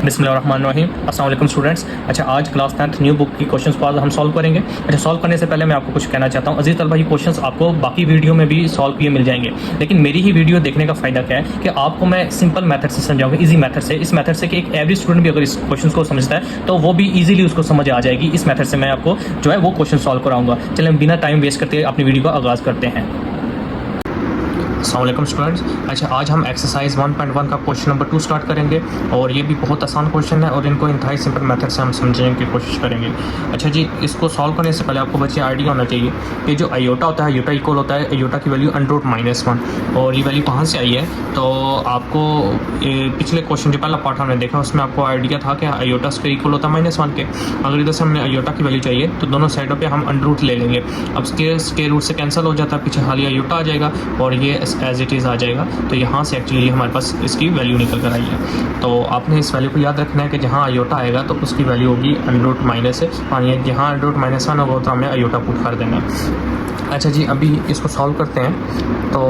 बिस्मिल्लाहिर्रहमानिर्रहीम। अस्सलाम वालेकुम स्टूडेंट्स। अच्छा, आज क्लास 10th न्यू बुक की क्वेश्चंस को आज हम सॉल्व करेंगे। अच्छा, सॉल्व करने से पहले मैं आपको कुछ कहना चाहता हूँ। अजीज़ तलबा, ये क्वेश्चंस आपको बाकी वीडियो में भी सॉल्व किए मिल जाएंगे, लेकिन मेरी ही वीडियो देखने का फ़ायदा क्या है कि आपको मैं सिंपल मेथड से समझाऊंगा, ईजी मेथड से। इस मेथड से कि एक एवरेज स्टूडेंट भी अगर इस क्वेश्चन को समझता है तो वो भी ईजिली उसको समझ आ जाएगी। इस मेथड से मैं आपको जो है वो क्वेश्चन सॉल्व कराऊंगा। चलें, बिना टाइम वेस्ट करते अपनी वीडियो का आगाज़ करते हैं। अस्सलाम वालेकुम स्टूडेंट्स। अच्छा, आज हम एक्सरसाइज 1.1 का क्वेश्चन नंबर 2 स्टार्ट करेंगे और ये भी बहुत आसान क्वेश्चन है और इनको इंतहाई सिंपल मेथड से हम समझने की कोशिश करेंगे। अच्छा जी, इसको सॉल्व करने से पहले आपको बच्चे आइडिया होना चाहिए कि जो आयोटा होता है, आयोटा इक्वल होता है आयोटा की वैल्यू √-1 और ये वैल्यू कहाँ से आई है। तो आपको पिछले क्वेश्चन जो पहला पार्ट हमने देखा उसमें आपको आइडिया था कि आयोटा स्क्वायर इक्वल होता है -1 के। अगर इधर से हमने आयोटा की वैल्यू चाहिए तो दोनों साइडों पर हम √ ले लेंगे। अब स्क्वायर रूट से कैंसिल हो जाता है, पीछे खाली आयोटा आ जाएगा और ये एज इट इज़ आ जाएगा। तो यहाँ से एक्चुअली हमारे पास इसकी वैल्यू निकल कर आई है। तो आपने इस वैल्यू को याद रखना है कि जहाँ आयोटा आएगा तो उसकी वैल्यू होगी √- और ये जहाँ √-1 होगा तो हमने आयोटा पुट कर देना। अच्छा जी, अभी इसको सॉल्व करते हैं। तो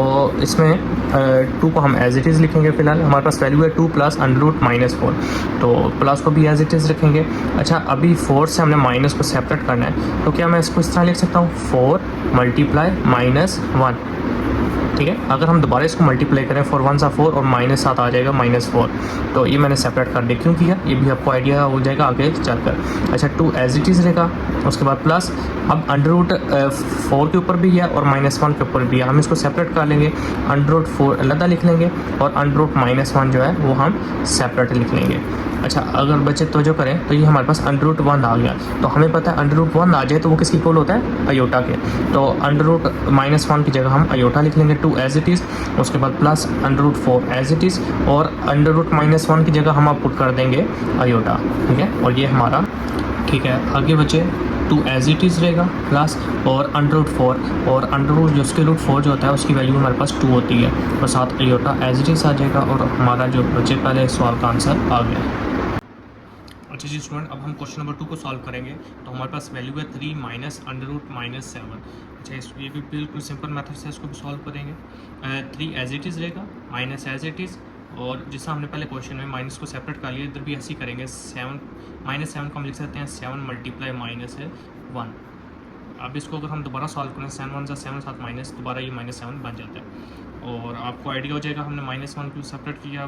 इसमें 2 को हम एज इट इज़ लिखेंगे। फिलहाल हमारे पास वैल्यू है 2 + √-4, तो प्लस को भी एज इट इज़ रखेंगे। अच्छा, अभी 4 से हमने माइनस को सेपरेट करना है, तो क्या मैं इसको इस तरह लिख सकता हूँ 4 × -1। ठीक है, अगर हम दोबारा इसको मल्टीप्लाई करें 4 × 1 = 4 और -7 आ जाएगा -4। तो ये मैंने सेपरेट कर दिया। क्यों किया ये भी आपको आइडिया हो जाएगा आगे चलकर। अच्छा, 2 एज इट इज़ रहेगा, उसके बाद प्लस अब √4 के ऊपर भी है और -1 के ऊपर भी है। हम इसको सेपरेट कर लेंगे, √4 अलग लिख लेंगे और √-1 जो है वो हम सेपरेट लिख लेंगे। अच्छा, अगर बच्चे तो जो करें तो ये हमारे पास √1 आ गया। तो हमें पता है √1 आ जाए तो वो किसकी इक्वल होता है, आयोटा के। तो √-1 की जगह हम आयोटा लिख लेंगे 2 एज इट इज़, उसके बाद प्लस √4 एज इट इज़ और √-1 की जगह हम आप पुट कर देंगे आयोटा। ठीक है, और ये हमारा ठीक है। आगे बच्चे 2 एज इट इज़ रहेगा प्लस और √4 और जो उसके √4 जो होता है उसकी वैल्यू हमारे पास 2 होती है और साथ आयोटा एज इट इज़ आ जाएगा और हमारा जो बच्चे पहले सवाल का आंसर आ गया। अच्छा जी स्टूडेंट, अब हम क्वेश्चन नंबर 2 को सॉल्व करेंगे। तो हमारे पास वैल्यू है 3 - √-7। अच्छा, ये भी बिल्कुल सिंपल मेथड से इसको भी सॉल्व करेंगे। 3 एज इट इज़ रहेगा, माइनस एज इट इज़ और जैसा हमने पहले क्वेश्चन में माइनस को सेपरेट कर लिया, इधर भी ऐसे ही करेंगे। 7 को हम लिख सकते हैं 7 × -1। अब इसको अगर हम दोबारा सॉल्व करें 7 × 1 = 7, साथ माइनस दोबारा ये -7 बन जाता है और आपको आइडिया हो जाएगा हमने -1 को सेपरेट किया।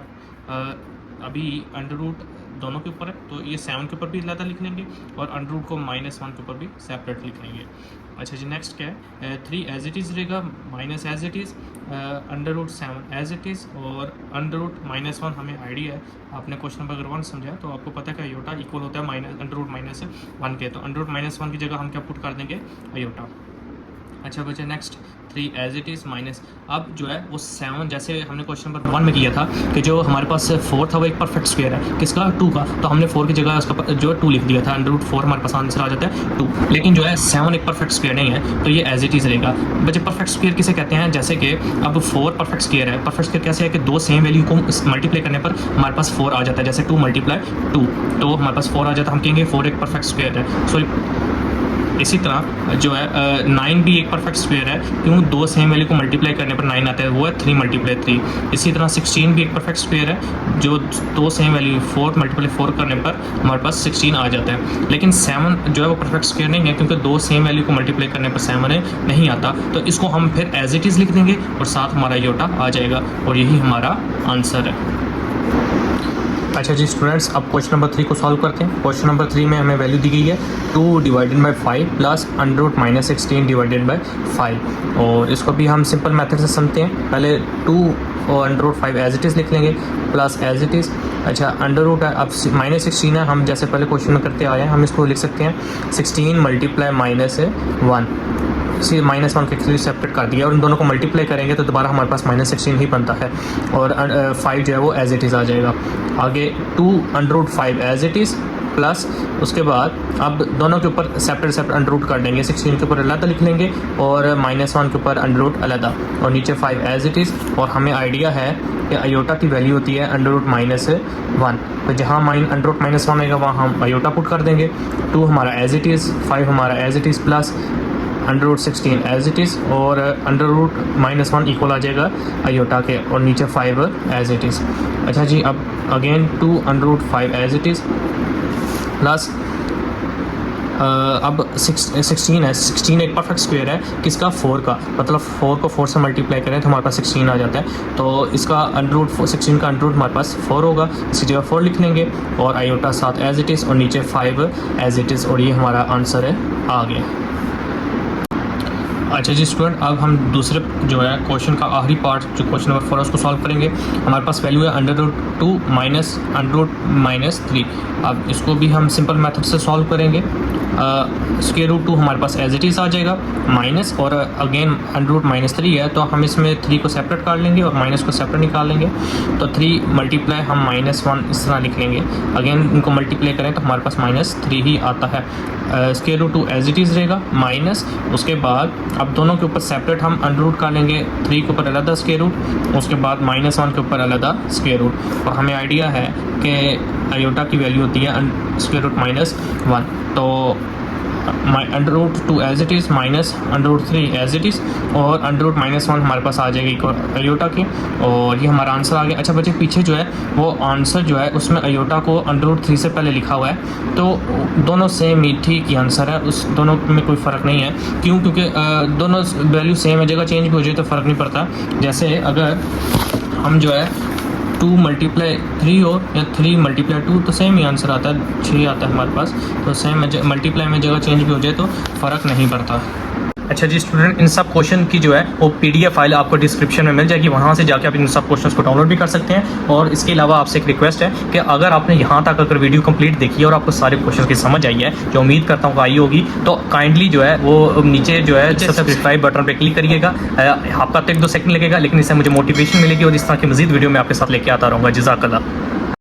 अभी √ दोनों के ऊपर है तो ये 7 के ऊपर भी अलग लिख लेंगे और √ को -1 के ऊपर भी सेपरेट लिख लेंगे। अच्छा जी, नेक्स्ट क्या है, 3 एज इट इज़ रहेगा, minus as it is, √7 as it is और √-1 हमें आइडिया है। आपने क्वेश्चन नंबर अगर 1 समझा तो आपको पता है कि आयोटा इक्वल होता है √-1 के। तो √-1 की जगह हम क्या पुट कर देंगे, आयोटा। अच्छा बच्चे, next 3 as it is minus. अब जो है वो 7, जैसे हमने क्वेश्चन नंबर 1 में किया था कि जो हमारे पास 4 था वो एक परफेक्ट स्क्वायर है, किसका, 2 का। तो हमने 4 की जगह उसका जो 2 लिख दिया था, √4 हमारे पास आंसर आ जाता है 2। लेकिन जो है 7 एक परफेक्ट स्क्वायर नहीं है तो ये एज इट इज़ रहेगा। बच्चे, परफेक्ट स्क्वायर किसे कहते हैं, जैसे कि अब 4 परफेक्ट स्क्वायर है। परफेक्ट स्क्वायर कैसे है कि 2 सेम वैल्यू को मल्टीप्लाई करने पर हमारे पास 4 आ जाता है। जैसे 2 × 2 तो हमारे पास 4 आ जाता है, हम कहेंगे 4 एक परफेक्ट स्क्वायर है। सॉरी, इसी तरह जो है 9 भी एक परफेक्ट स्क्वायर है, क्यों, 2 सेम वैल्यू को मल्टीप्लाई करने पर 9 आता है, वो है 3 × 3। इसी तरह 16 भी एक परफेक्ट स्क्वायर है, जो 2 सेम वैल्यू 4 × 4 करने पर हमारे पास 16 आ जाता है। लेकिन 7 जो है वो परफेक्ट स्क्वायर नहीं है, क्योंकि 2 सेम वैल्यू को मल्टीप्लाई करने पर 7 नहीं आता। तो इसको हम फिर एज इट इज़ लिख देंगे और साथ हमारा आयोटा आ जाएगा और यही हमारा आंसर है। अच्छा जी स्टूडेंट्स, अब क्वेश्चन नंबर 3 को सॉल्व करते हैं। क्वेश्चन नंबर 3 में हमें वैल्यू दी गई है 2 / 5 प्लस √-16 / 5 और इसको भी हम सिंपल मेथड से समझते हैं। पहले 2 और √5 एज इट इज़ लिख लेंगे प्लस एज इट इज़। अच्छा, √ अब -16 है, हम जैसे पहले क्वेश्चन में करते आए हैं, हम इसको लिख सकते हैं 16 × -1। इसी -1 के एक्चुअली सेपरेट कर दिया और इन दोनों को मल्टीप्लाई करेंगे तो दोबारा हमारे पास -16 ही बनता है और 5 जो है वो एज इट इज़ आ जाएगा। आगे 2 √5 एज इट इज़ प्लस उसके बाद अब दोनों के ऊपर सेपरेट √ कर देंगे। 16 के ऊपर अलग लिख लेंगे और -1 के ऊपर √ अलग और नीचे 5 एज इट इज़। और हमें आइडिया है कि आयोटा की वैल्यू होती है √-1, तो जहाँ √-1 होगा वहाँ हम आयोटा पुट कर देंगे। 2 हमारा एज इट इज़, 5 हमारा as it is plus under root 16 as it is और अंडर रूट -1 इक्वल आ जाएगा आयोटा के और नीचे 5 एज इट इज़। अच्छा जी, अब again 2 under root 5 as it is plus अब 16 है। 16 एक परफेक्ट स्क्वायर है किसका, 4 का, मतलब 4 को 4 से मल्टीप्लाई करें तो हमारे पास 16 आ जाता है। तो इसका अंडर रूट 16 का अंडर रूट हमारे पास 4 होगा, इसी जगह 4 लिख लेंगे और आयोटा 7 एज इट इज़ और नीचे 5 एज इट इज़ और ये हमारा आंसर है आगे। अच्छा जी स्टूडेंट, अब हम दूसरे जो है क्वेश्चन का आखिरी पार्ट जो क्वेश्चन नंबर 4 उसको सॉल्व करेंगे। हमारे पास वैल्यू है under root 2 minus under root -3। अब इसको भी हम सिंपल मेथड से सॉल्व करेंगे। स्क्वायर रूट 2 हमारे पास एज इट इज़ आ जाएगा माइनस और अगेन अंडर रूट -3 है तो हम इसमें 3 को सेपरेट कर लेंगे और माइनस को सेपरेट निकाल लेंगे। तो 3 मल्टीप्लाई हम -1 इस तरह लिख लेंगे। अगेन इनको मल्टीप्लाई करें तो हमारे पास -3 ही आता है। Square root 2 as it is रहेगा माइनस, उसके बाद अब दोनों के ऊपर सेपरेट हम अंडर रूट कर लेंगे। 3 के ऊपर अलग स्क्वायर रूट, उसके बाद -1 के ऊपर अलग स्क्वायर रूट। और हमें आइडिया है कि आयोटा की वैल्यू होती है स्क्वायर रूट -1। तो under root 2 as it is minus under root 3 as it is और अंडर रूट -1 हमारे पास आ जाएगी आयोटा की और ये हमारा आंसर आ गया। अच्छा बच्चे, पीछे जो है वो आंसर जो है उसमें आयोटा को अंडर रूट 3 से पहले लिखा हुआ है तो दोनों सेम ही ठीक ही आंसर है, उस दोनों में कोई फ़र्क नहीं है। क्यों? क्योंकि दोनों वैल्यू सेम है, जगह चेंज भी हो जाए तो फ़र्क नहीं पड़ता। जैसे अगर हम जो है 2 मल्टीप्लाई 3 हो या 3 मल्टीप्लाई 2 तो सेम ही आंसर आता है, 6 आता है हमारे पास। तो सेम मल्टीप्लाई में जगह चेंज भी हो जाए तो फ़र्क नहीं पड़ता। अच्छा जी स्टूडेंट, इन सब क्वेश्चन की जो है वो PDF फाइल आपको डिस्क्रिप्शन में मिल जाएगी, वहाँ से जाके आप इन सब क्वेश्चंस को डाउनलोड भी कर सकते हैं। और इसके अलावा आपसे एक रिक्वेस्ट है कि अगर आपने यहाँ तक अगर वीडियो कंप्लीट देखी है और आपको सारे क्वेश्चन की समझ आई है, जो उम्मीद करता हूँ आई होगी, तो काइंडली जो है वो नीचे जो है सब्सक्राइब बटन पर क्लिक करिएगा। आपका तो 1-2 सेकंड लगेगा, लेकिन इससे मुझे मोटिवेशन मिलेगी और इस तरह की मजीद वीडियो मैं आपके साथ लेके आता रहूँगा। जज़ाकल्लाह।